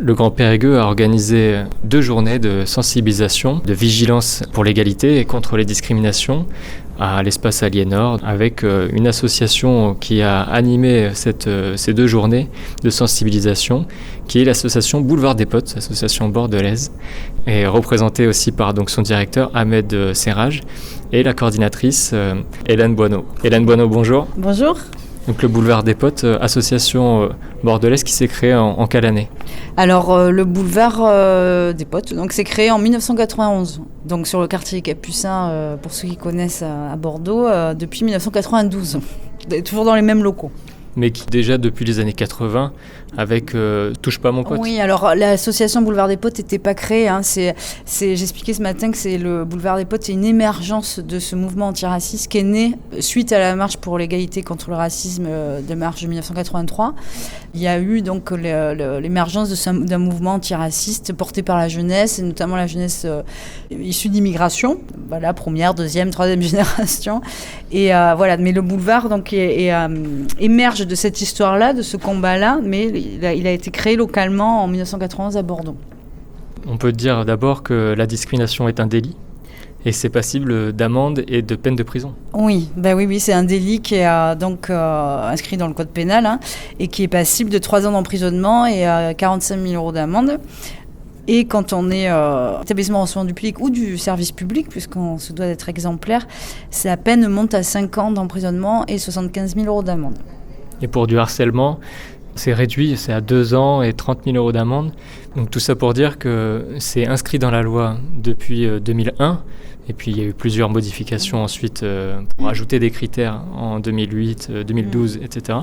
Le Grand Périgueux a organisé 2 journées de sensibilisation, de vigilance pour l'égalité et contre les discriminations à l'espace Aliénor, avec une association qui a animé ces 2 journées de sensibilisation, qui est l'association Boulevard des Potes, association bordelaise, et représentée aussi par donc, son directeur Ahmed Serraj et la coordinatrice Hélène Boineau. Hélène Boineau, bonjour. Bonjour. Donc le Boulevard des Potes, association bordelaise qui s'est créée en quelle année ? Alors le Boulevard des Potes, donc c'est créé en 1991, donc sur le quartier Capucin, pour ceux qui connaissent à Bordeaux, depuis 1992, toujours dans les mêmes locaux. Mais qui déjà depuis les années 80 avec Touche pas mon pote. Oui, alors l'association Boulevard des Potes n'était pas créée. J'expliquais ce matin que c'est le Boulevard des Potes, c'est une émergence de ce mouvement antiraciste qui est né suite à la marche pour l'égalité contre le racisme de marche de 1983. Il y a eu donc l'émergence d'un mouvement antiraciste porté par la jeunesse, et notamment la jeunesse issue d'immigration, voilà, première, deuxième, troisième génération. Et voilà, mais le boulevard donc émerge de cette histoire-là, de ce combat-là, mais il a été créé localement en 1991 à Bordeaux. On peut dire d'abord que la discrimination est un délit et c'est passible d'amende et de peine de prison. Oui, c'est un délit qui est inscrit dans le code pénal et qui est passible de 3 ans d'emprisonnement et 45 000 € d'amende. Et quand on est établissement en soins du public ou du service public, puisqu'on se doit d'être exemplaire, la peine monte à 5 ans d'emprisonnement et 75 000 € d'amende. Et pour du harcèlement, c'est réduit, c'est à 2 ans et 30 000 € d'amende. Donc tout ça pour dire que c'est inscrit dans la loi depuis 2001. Et puis il y a eu plusieurs modifications ensuite pour ajouter des critères en 2008, 2012, etc.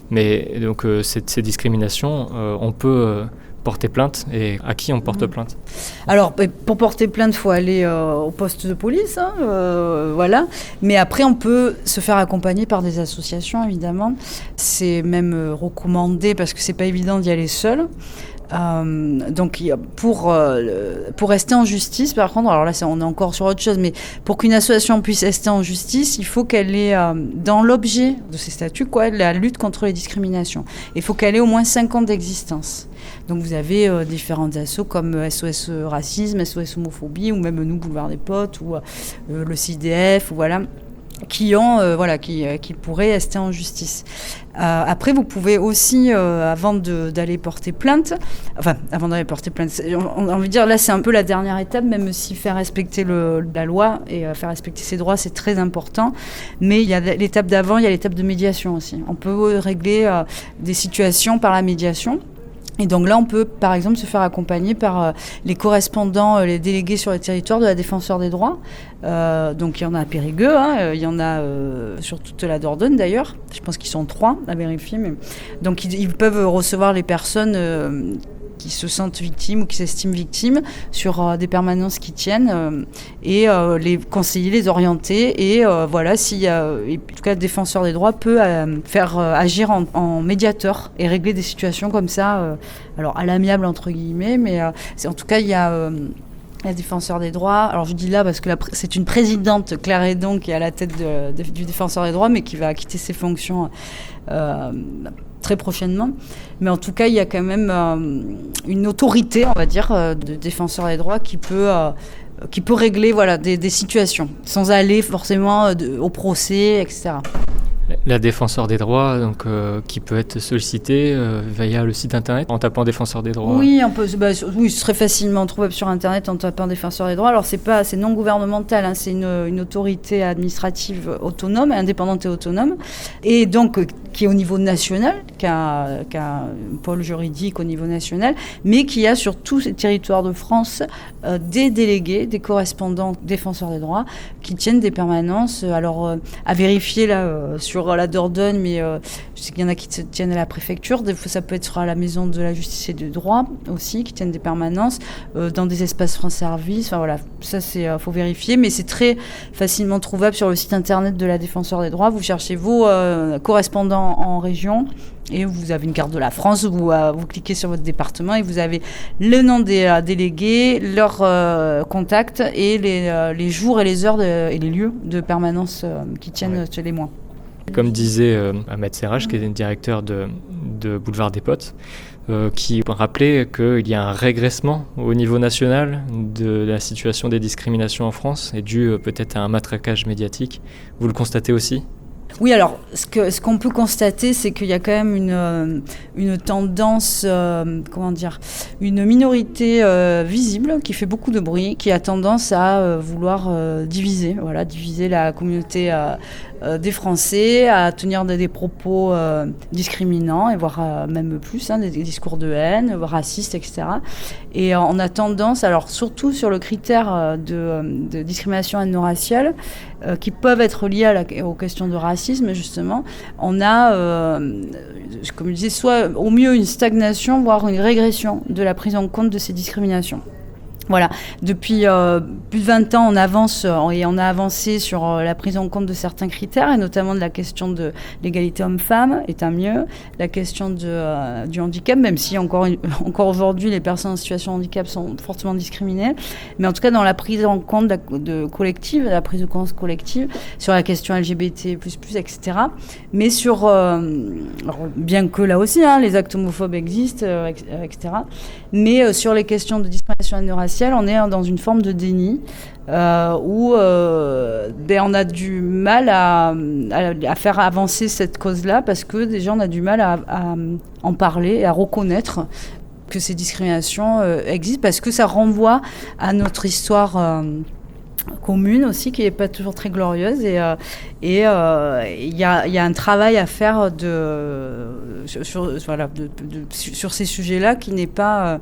Mais donc ces discriminations, on peut porter plainte. Et à qui on porte plainte ? Alors, pour porter plainte, il faut aller au poste de police, voilà. Mais après, on peut se faire accompagner par des associations, évidemment. C'est même recommandé parce que c'est pas évident d'y aller seul. Donc pour rester en justice, par contre, alors là on est encore sur autre chose, mais pour qu'une association puisse rester en justice, il faut qu'elle ait dans l'objet de ses statuts la lutte contre les discriminations. Il faut qu'elle ait au moins 5 ans d'existence. Donc vous avez différentes assos comme SOS Racisme, SOS Homophobie, ou même nous, Boulevard des Potes, ou le CIDF, ou voilà, qui pourraient rester en justice. Après, vous pouvez aussi, avant d'aller porter plainte, on a envie de dire, là c'est un peu la dernière étape, même si faire respecter la loi et faire respecter ses droits, c'est très important. Mais il y a l'étape d'avant, il y a l'étape de médiation aussi. On peut régler des situations par la médiation. Et donc là, on peut, par exemple, se faire accompagner par les correspondants, les délégués sur les territoires de la Défenseure des droits. Donc il y en a à Périgueux, il y en a sur toute la Dordogne d'ailleurs. Je pense qu'ils sont 3 à vérifier. Mais... Donc ils peuvent recevoir les personnes qui se sentent victimes ou qui s'estiment victimes sur des permanences qui tiennent et les conseiller, les orienter. Et voilà, si en tout cas le défenseur des droits peut faire agir en médiateur et régler des situations comme ça, alors à l'amiable entre guillemets, mais en tout cas il y a... la défenseur des droits, alors je dis là parce que c'est une présidente, Claire Hédon, qui est à la tête du défenseur des droits, mais qui va quitter ses fonctions très prochainement. Mais en tout cas, il y a quand même une autorité, on va dire, de défenseur des droits qui peut régler des situations, sans aller forcément au procès, etc. La défenseur des droits, donc, qui peut être sollicitée via le site internet en tapant défenseur des droits. Oui, oui, ce serait facilement trouvable sur internet en tapant défenseur des droits. Alors c'est non gouvernemental, c'est une autorité administrative autonome, indépendante et autonome, et donc qui est au niveau national, qui a un pôle juridique au niveau national, mais qui a sur tous les territoires de France des délégués, des correspondants défenseurs des droits qui tiennent des permanences. Alors à vérifier là sur la Dordogne, mais je sais qu'il y en a qui tiennent à la préfecture. Des fois, ça peut être à la maison de la justice et du droit aussi, qui tiennent des permanences dans des espaces France Service. Enfin voilà, ça faut vérifier, mais c'est très facilement trouvable sur le site internet de la Défenseure des droits. Vous cherchez vos correspondants en région et vous avez une carte de la France. Vous cliquez sur votre département et vous avez le nom des délégués, leurs contacts et les jours et les heures et les lieux de permanence qui tiennent chez les mois. Comme disait Ahmed Serraj, qui est le directeur de Boulevard des Potes, qui rappelait qu'il y a un régressement au niveau national de la situation des discriminations en France, et dû peut-être à un matraquage médiatique. Vous le constatez aussi ? Oui, alors ce qu'on peut constater, c'est qu'il y a quand même une tendance, une minorité visible qui fait beaucoup de bruit, qui a tendance à vouloir diviser la communauté des Français, à tenir des propos discriminants, et voire même plus, des discours de haine, racistes, etc. Et on a tendance, alors surtout sur le critère de discrimination ethno-raciale, qui peuvent être liés aux questions de racisme, justement, on a, comme je disais, soit au mieux une stagnation, voire une régression de la prise en compte de ces discriminations. Voilà, depuis plus de 20 ans, on avance et on a avancé sur la prise en compte de certains critères, et notamment de la question de l'égalité homme-femme est un mieux, la question du handicap, même si encore aujourd'hui les personnes en situation de handicap sont fortement discriminées, mais en tout cas dans la prise en compte collective, la prise de conscience collective sur la question LGBT++, etc. Mais sur, alors, bien que là aussi, les actes homophobes existent, etc. Mais sur les questions de discrimination ethno-raciale, on est dans une forme de déni où on a du mal à faire avancer cette cause-là, parce que déjà on a du mal à en parler et à reconnaître que ces discriminations existent, parce que ça renvoie à notre histoire commune aussi, qui n'est pas toujours très glorieuse, et il y a un travail à faire sur ces sujets-là qui n'est pas...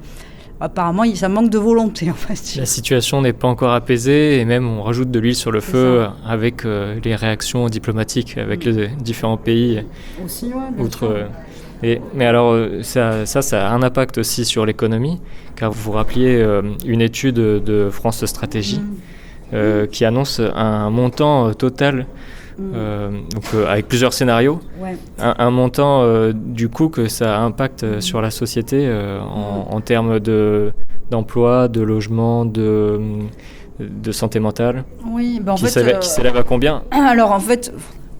apparemment, ça manque de volonté, en fait. La situation n'est pas encore apaisée, et même on rajoute de l'huile sur le feu avec les réactions diplomatiques avec les différents pays. Aussi, ouais. Mais alors, ça a un impact aussi sur l'économie, car vous rappeliez une étude de France Stratégie qui annonce un montant total, avec plusieurs scénarios, un montant du coup que ça impacte sur la société en termes d'emploi, de logement, de santé mentale. Oui, qui s'élève à combien ? Alors en fait,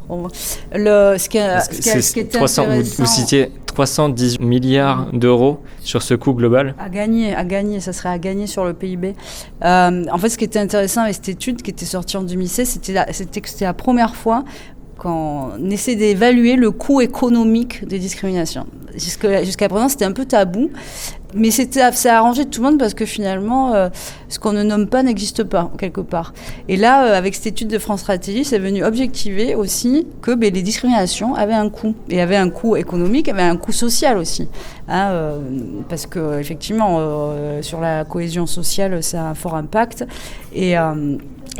ce qui est intéressant... Vous citiez 310 milliards d'euros sur ce coût global. À gagner, ça serait à gagner sur le PIB. En fait, ce qui était intéressant avec cette étude qui était sortie en 2016, c'était que c'était la première fois qu'on essaie d'évaluer le coût économique des discriminations. Jusqu'à présent, c'était un peu tabou, mais ça a arrangé tout le monde, parce que finalement, ce qu'on ne nomme pas n'existe pas, quelque part. Et là, avec cette étude de France Stratégie, c'est venu objectiver aussi que les discriminations avaient un coût, et avaient un coût économique, avaient un coût social aussi. Parce que effectivement, sur la cohésion sociale, ça a un fort impact. Et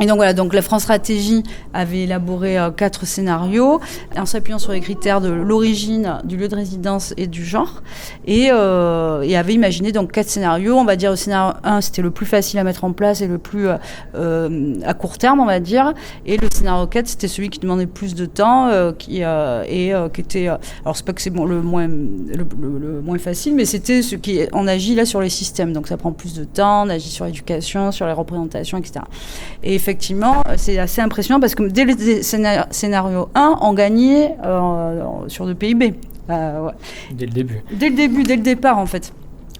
donc voilà, donc la France Stratégie avait élaboré 4 scénarios en s'appuyant sur les critères de l'origine, du lieu de résidence et du genre, et avait imaginé donc 4 scénarios. On va dire le scénario 1, c'était le plus facile à mettre en place et le plus à court terme, on va dire, et le scénario 4, c'était celui qui demandait plus de temps, qui était, alors c'est pas que c'est le moins facile, mais c'était ce qui, on agit là sur les systèmes, donc ça prend plus de temps, on agit sur l'éducation, sur les représentations, etc. Et effectivement, c'est assez impressionnant, parce que dès le scénario 1, on gagnait sur le PIB. Dès le début. Dès le départ, en fait.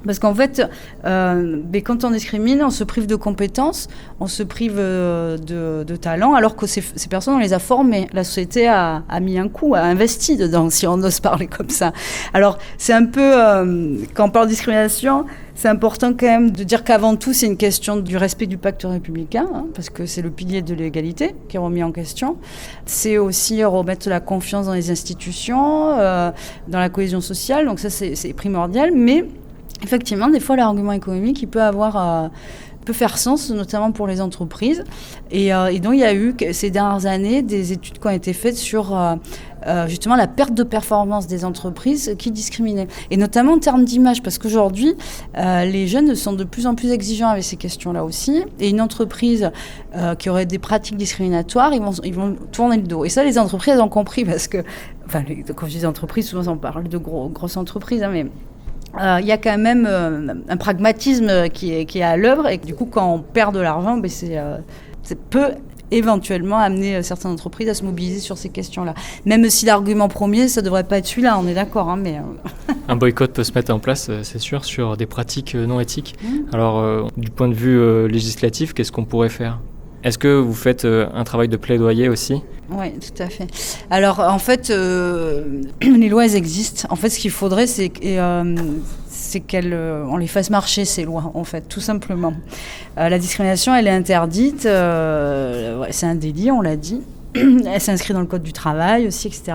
Parce qu'en fait, quand on discrimine, on se prive de compétences, on se prive de talent, alors que ces personnes, on les a formées. La société a mis un coup, a investi dedans, si on ose parler comme ça. Alors, c'est un peu, quand on parle de discrimination, c'est important quand même de dire qu'avant tout, c'est une question du respect du pacte républicain, parce que c'est le pilier de l'égalité qui est remis en question. C'est aussi remettre la confiance dans les institutions, dans la cohésion sociale, donc ça, c'est primordial, mais... Effectivement, des fois, l'argument économique, il peut faire sens, notamment pour les entreprises. Et donc, il y a eu, ces dernières années, des études qui ont été faites sur justement la perte de performance des entreprises qui discriminaient. Et notamment en termes d'image, parce qu'aujourd'hui, les jeunes sont de plus en plus exigeants avec ces questions-là aussi. Et une entreprise qui aurait des pratiques discriminatoires, ils vont tourner le dos. Et ça, les entreprises ont compris, parce que, quand je dis entreprises, souvent on parle de grosses entreprises, mais... il y a quand même un pragmatisme qui est à l'œuvre, et du coup, quand on perd de l'argent, c'est peu éventuellement amener certaines entreprises à se mobiliser sur ces questions-là. Même si l'argument premier, ça ne devrait pas être celui-là, on est d'accord. Hein, mais Un boycott peut se mettre en place, c'est sûr, sur des pratiques non éthiques. Alors, du point de vue législatif, qu'est-ce qu'on pourrait faire ? Est-ce que vous faites un travail de plaidoyer aussi ? Oui, tout à fait. Alors, en fait, les lois, elles existent. En fait, ce qu'il faudrait, c'est qu'on les fasse marcher, ces lois, en fait, tout simplement. La discrimination, elle est interdite. C'est un délit, on l'a dit. Elle s'inscrit dans le Code du travail aussi, etc.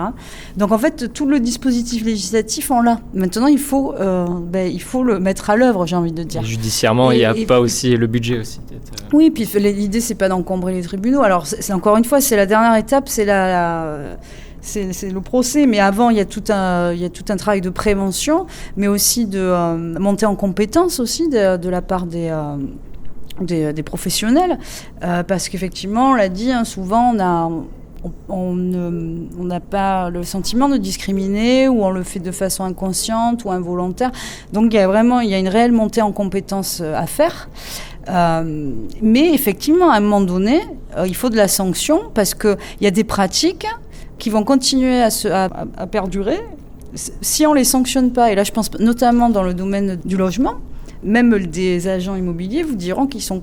Donc, en fait, tout le dispositif législatif, on l'a. Maintenant, il faut le mettre à l'œuvre, j'ai envie de dire. Et judiciairement, il n'y a pas aussi le budget aussi, peut-être. Oui, puis l'idée, c'est pas d'encombrer les tribunaux. Alors, c'est encore une fois, c'est la dernière étape, c'est c'est le procès. Mais avant, il y a tout un travail de prévention, mais aussi de montée en compétence aussi de la part des professionnels, parce qu'effectivement, on l'a dit, hein, souvent, on n'a pas le sentiment de discriminer, ou on le fait de façon inconsciente ou involontaire. Donc, il y a une réelle montée en compétence à faire. Mais effectivement, à un moment donné, il faut de la sanction, parce qu'il y a des pratiques qui vont continuer à perdurer si on ne les sanctionne pas. Et là, je pense notamment dans le domaine du logement. Même des agents immobiliers vous diront qu'ils sont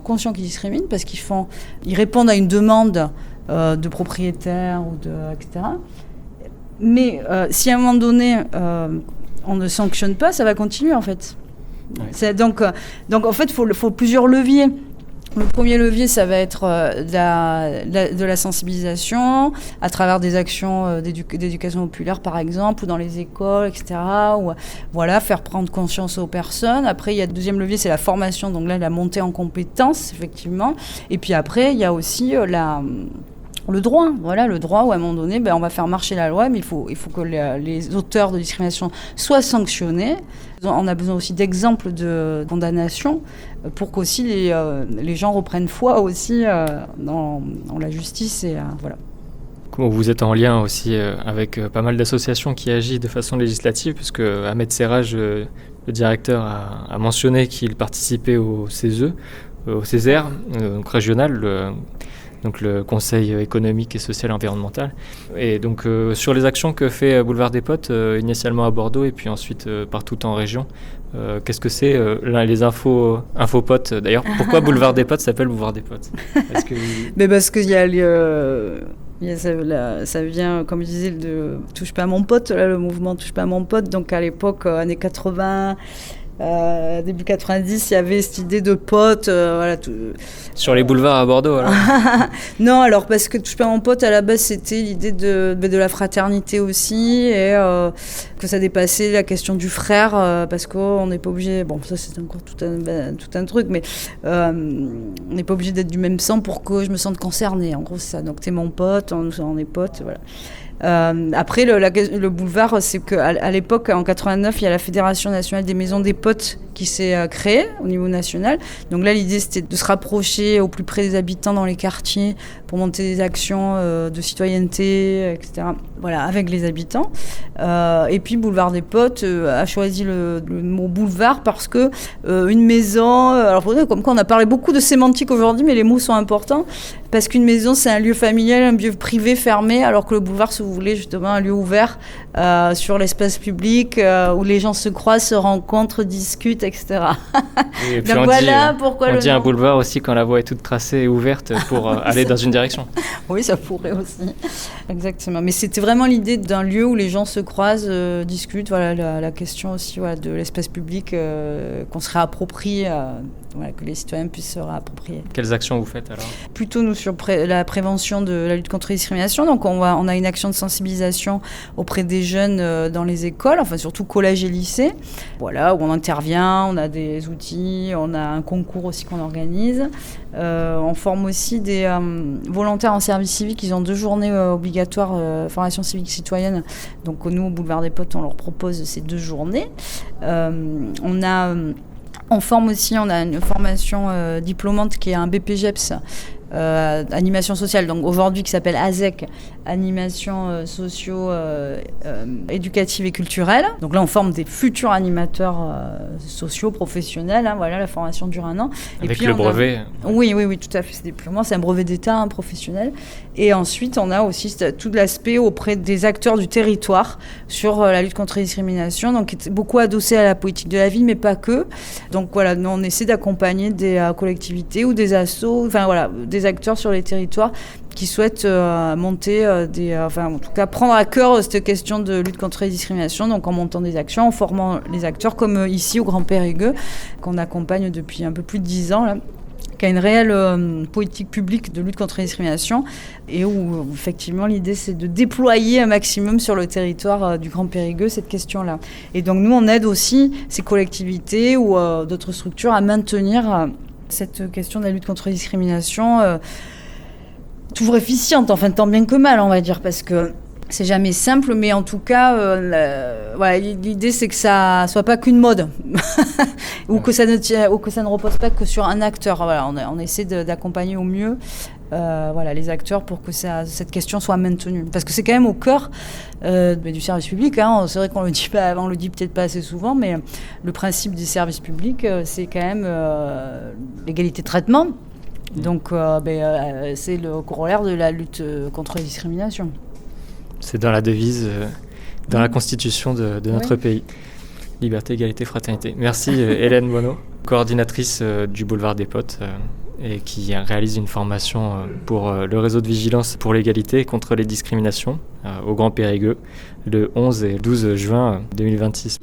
conscients qu'ils discriminent, parce qu'ils répondent à une demande de propriétaires etc. Mais si à un moment donné on ne sanctionne pas, ça va continuer en fait. Ouais. Donc en fait, il faut plusieurs leviers. Le premier levier, ça va être de la sensibilisation à travers des actions d'éducation populaire, par exemple, ou dans les écoles, etc. Ou, voilà, faire prendre conscience aux personnes. Après, il y a le deuxième levier, c'est la formation. Donc là, la montée en compétences, effectivement. Et puis après, il y a aussi le droit. Voilà, le droit où à un moment donné, on va faire marcher la loi, mais il faut que les auteurs de discrimination soient sanctionnés. On a besoin aussi d'exemples de condamnation pour qu'aussi les gens reprennent foi aussi dans la justice. Et voilà. Vous êtes en lien aussi avec pas mal d'associations qui agissent de façon législative, puisque Ahmed Serraj, le directeur, a mentionné qu'il participait au CESE, au Césaire, donc régional, donc le Conseil économique et social environnemental. Et donc sur les actions que fait Boulevard des Potes, initialement à Bordeaux et puis ensuite partout en région, qu'est-ce que c'est les infopotes d'ailleurs? Pourquoi Boulevard des Potes s'appelle Boulevard des Potes? Mais parce qu'il y a ça vient, comme je disais, de Touche pas à mon pote, là, le mouvement Touche pas à mon pote. Donc à l'époque, années 80, début 90, il y avait cette idée de pote. Voilà, sur les boulevards à Bordeaux, alors? Non, alors parce que Touche pas à mon pote, à la base, c'était l'idée de la fraternité aussi, et que ça dépassait la question du frère, parce qu'on n'est pas obligé. Bon, ça, c'est encore tout un truc, mais on n'est pas obligé d'être du même sang pour que je me sente concernée. En gros, c'est ça. Donc, t'es mon pote, on est potes, voilà. Après, le boulevard, c'est qu'à l'époque, en 89, il y a la Fédération nationale des maisons des potes qui s'est créée au niveau national. Donc là, l'idée, c'était de se rapprocher au plus près des habitants dans les quartiers pour monter des actions de citoyenneté, etc. Voilà, avec les habitants. Et puis, Boulevard des Potes a choisi le mot boulevard parce que une maison... alors, comme quoi, on a parlé beaucoup de sémantique aujourd'hui, mais les mots sont importants. Parce qu'une maison, c'est un lieu familial, un lieu privé fermé, alors que le boulevard, si vous voulez, justement, un lieu ouvert sur l'espace public où les gens se croisent, se rencontrent, discutent, etc. Et puis donc voilà pourquoi on dit un boulevard aussi quand la voie est toute tracée et ouverte pour aller dans une direction. Oui, ça pourrait aussi. Exactement. Mais c'était vraiment l'idée d'un lieu où les gens se croisent, discutent. Voilà, la question aussi de l'espace public qu'on se réapproprie, que les citoyens puissent se réapproprier. Quelles actions vous faites alors? Plutôt nous sur la prévention de la lutte contre les discriminations. Donc on a une action de sensibilisation auprès des jeunes dans les écoles, enfin surtout collège et lycée. Voilà, où on intervient, on a des outils, on a un concours aussi qu'on organise. On forme aussi des volontaires en service civique. Ils ont 2 journées obligatoires formation civique citoyenne. Donc nous, au Boulevard des Potes, on leur propose ces 2 journées. On forme aussi, on a une formation diplômante qui est un BPGEPS, animation sociale, donc aujourd'hui qui s'appelle ASEC, animation socio-éducative et culturelle. Donc là, on forme des futurs animateurs sociaux, professionnels. Voilà, la formation dure 1 an. Avec puis, le brevet. Oui, tout à fait. C'est un brevet d'État professionnel. Et ensuite, on a aussi tout l'aspect auprès des acteurs du territoire sur la lutte contre les discriminations, donc qui est beaucoup adossé à la politique de la ville, mais pas que. Donc voilà, nous on essaie d'accompagner des collectivités ou des assos, des acteurs sur les territoires qui souhaitent monter en tout cas prendre à cœur cette question de lutte contre les discriminations, donc en montant des actions, en formant les acteurs, comme ici au Grand Périgueux, qu'on accompagne depuis un peu plus de 10 ans là, qui a une réelle politique publique de lutte contre les discriminations et où effectivement l'idée c'est de déployer un maximum sur le territoire du Grand Périgueux cette question-là. Et donc nous on aide aussi ces collectivités ou d'autres structures à maintenir cette question de la lutte contre les discriminations toujours efficiente, enfin tant bien que mal on va dire, parce que c'est jamais simple, mais en tout cas, l'idée c'est que ça soit pas qu'une mode, ou que ça ne repose pas que sur un acteur. Voilà, on essaie d'accompagner au mieux, les acteurs pour que cette question soit maintenue, parce que c'est quand même au cœur du service public. C'est vrai qu'on le dit pas, on le dit peut-être pas assez souvent, mais le principe du service public, c'est quand même l'égalité de traitement. Donc, c'est le corollaire de la lutte contre les discriminations. C'est dans la devise, dans la constitution de notre pays. Liberté, égalité, fraternité. Merci Hélène Bonneau, coordinatrice du Boulevard des Potes et qui réalise une formation pour le réseau de vigilance pour l'égalité et contre les discriminations au Grand Périgueux le 11 et 12 juin 2026.